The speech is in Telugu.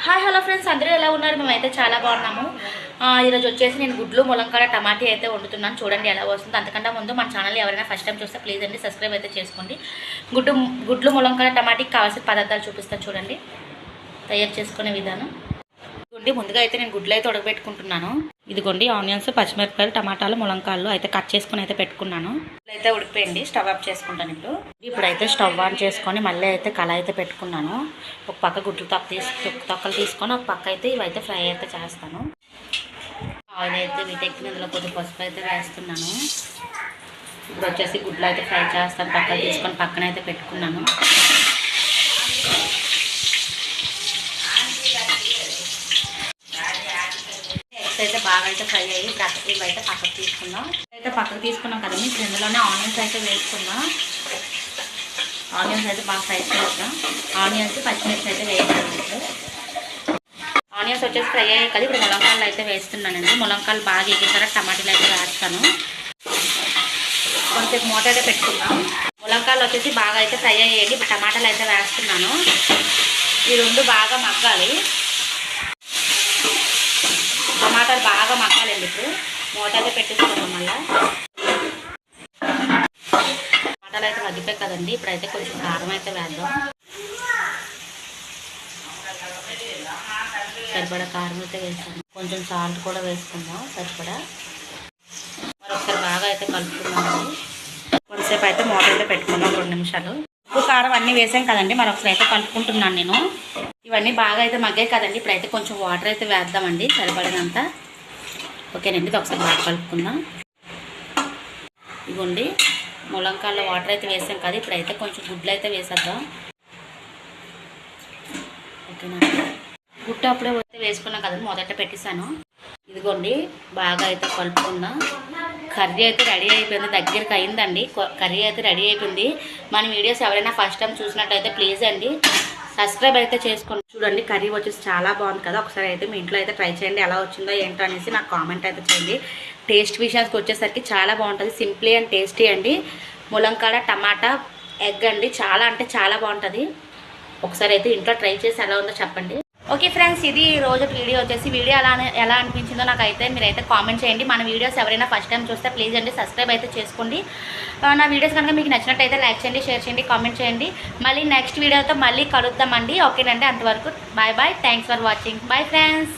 హాయ్ హలో ఫ్రెండ్స్, అందరూ ఎలా ఉన్నారు? మేమైతే చాలా బాగున్నాము. ఈరోజు వచ్చేసి నేను గుడ్లు ములంకాడ టమాటీ అయితే వండుతున్నాను. చూడండి ఎలా వస్తుంది. అంతకంటే ముందు మన ఛానల్ ఎవరైనా ఫస్ట్ టైం చూస్తే ప్లీజ్ అండి సబ్స్క్రైబ్ అయితే చేసుకోండి. గుడ్లు ములంకాడ టమాటీకి కావాల్సిన పదార్థాలు చూపిస్తాను చూడండి. తయారు చేసుకునే విధానం ముందుగా అయితే నేను గుడ్లు అయితే ఉడకబెట్టుకుంటున్నాను. ఇదిగోండి ఆనియన్స్, పచ్చిమిరపకాయలు, టమాటాలు, ములంకాయలు అయితే కట్ చేసుకుని అయితే పెట్టుకున్నాను. అయితే ఉడికిపోయింది. స్టవ్ ఆఫ్ చేసుకుంటాను. ఇప్పుడైతే స్టవ్ ఆన్ చేసుకొని మళ్ళీ అయితే కళాయి అయితే పెట్టుకున్నాను. ఒక పక్క గుడ్లు తొక్కలు తీసుకొని ఒక పక్క అయితే ఇవైతే ఫ్రై అయితే చేస్తాను. ఆయిల్ అయితే వీటెక్కిన ఇందులో కొద్దిగా పసుపు అయితే వేస్తున్నాను. ఇప్పుడు వచ్చేసి గుడ్లు అయితే ఫ్రై చేస్తాను. పక్కన తీసుకొని పక్కన అయితే పెట్టుకున్నాను. అయితే బాగా అయితే ఫ్రై అయ్యి ఇవైతే పక్కకు తీసుకున్నాం కదండి. ఇప్పుడు ఇందులోనే ఆనియన్స్ అయితే వేసుకున్నాం. ఆనియన్స్ అయితే బాగా ఫ్రై చేస్తాం. ఆనియన్స్, పచ్చిమిర్చి అయితే వేస్తాను. ఆనియన్స్ వచ్చేసి ఫ్రై అయ్యాయి కదా. ఇప్పుడు ములంకాయలు అయితే వేస్తున్నానండి. ములంకాయలు బాగా ఎగిన తర్వాత టమాటాలు అయితే వేస్తాను. కొంచెం మూత అయితే పెట్టుకున్నాం. ములంకాయలు వచ్చేసి బాగా అయితే ఫ్రై అయ్యాయి. ఇప్పుడు టమాటాలు అయితే వేస్తున్నాను. ఈ రెండు బాగా మగ్గాలి. టమాటాలు బాగా మగ్గాలండి. ఇప్పుడు మూత అయితే పెట్టేసుకున్నాం. మళ్ళీ టమాటాలు అయితే మగ్గిపోయి కదండి. ఇప్పుడైతే కొంచెం కారం అయితే వేద్దాం. సరిపడా కారం అయితే వేసాను. కొంచెం సాల్ట్ కూడా వేసుకుందాం సరిపడా. మరొకసారి బాగా అయితే కలుపుకుందామండి. కొంతసేపు అయితే మూత అయితే పెట్టుకుందాం 2 నిమిషాలు. ఉప్పు కారం అన్నీ వేసాం కదండి. మరొకసారి అయితే కలుపుకుంటున్నాను నేను. ఇవన్నీ బాగా అయితే మగ్గాయి కదండి. ఇప్పుడైతే కొంచెం వాటర్ అయితే వేద్దామండి సరిపడినంత. ఓకేనండి, ఇది ఒకసారి బాగా కలుపుకుందాం. ఇవ్వండి ములంకాయలో వాటర్ అయితే వేసాం కదా. ఇప్పుడైతే కొంచెం గుడ్లు అయితే వేసేద్దాం. ఓకేనా, గుడ్డు అప్పుడే అయితే వేసుకున్నాం కదండి. మొదట పెట్టేశాను. ఇదిగోండి బాగా అయితే కలుపుకుందాం. కర్రీ అయితే రెడీ అయిపోయింది. దగ్గరికి అయిందండి. కర్రీ అయితే రెడీ అయిపోయింది. మన వీడియోస్ ఎవరైనా ఫస్ట్ టైం చూసినట్టయితే ప్లీజ్ అండి సబ్స్క్రైబ్ అయితే చేసుకోండి. చూడండి కర్రీ వచ్చేసి చాలా బాగుంది కదా. ఒకసారి అయితే మీ ఇంట్లో అయితే ట్రై చేయండి. ఎలా వచ్చిందో ఏంటో అనేసి నాకు కామెంట్ అయితే చేయండి. టేస్ట్ విషయానికి వచ్చేసరికి చాలా బాగుంటుంది. సింప్లీ అండ్ టేస్టీ అండి. ములంకాడ టమాటా ఎగ్ అండి. చాలా అంటే చాలా బాగుంటుంది. ఒకసారి అయితే ఇంట్లో ట్రై చేసి ఎలా ఉందో చెప్పండి. ఓకే ఫ్రెండ్స్, ఇది రోజు వీడియో వచ్చేసి ఎలా అనిపించిందో నాకైతే మీరైతే కామెంట్ చేయండి. మన వీడియోస్ ఎవరైనా ఫస్ట్ టైం చూస్తే ప్లీజ్ అండి సబ్స్క్రైబ్ అయితే చేసుకోండి. నా వీడియోస్ కనుక మీకు నచ్చినట్టయితే లైక్ చేయండి, షేర్ చేయండి, కామెంట్ చేయండి. మళ్ళీ నెక్స్ట్ వీడియోతో మళ్ళీ కలుద్దామండి. ఓకేనండి, అంతవరకు bye bye. Thanks for watching. Bye friends.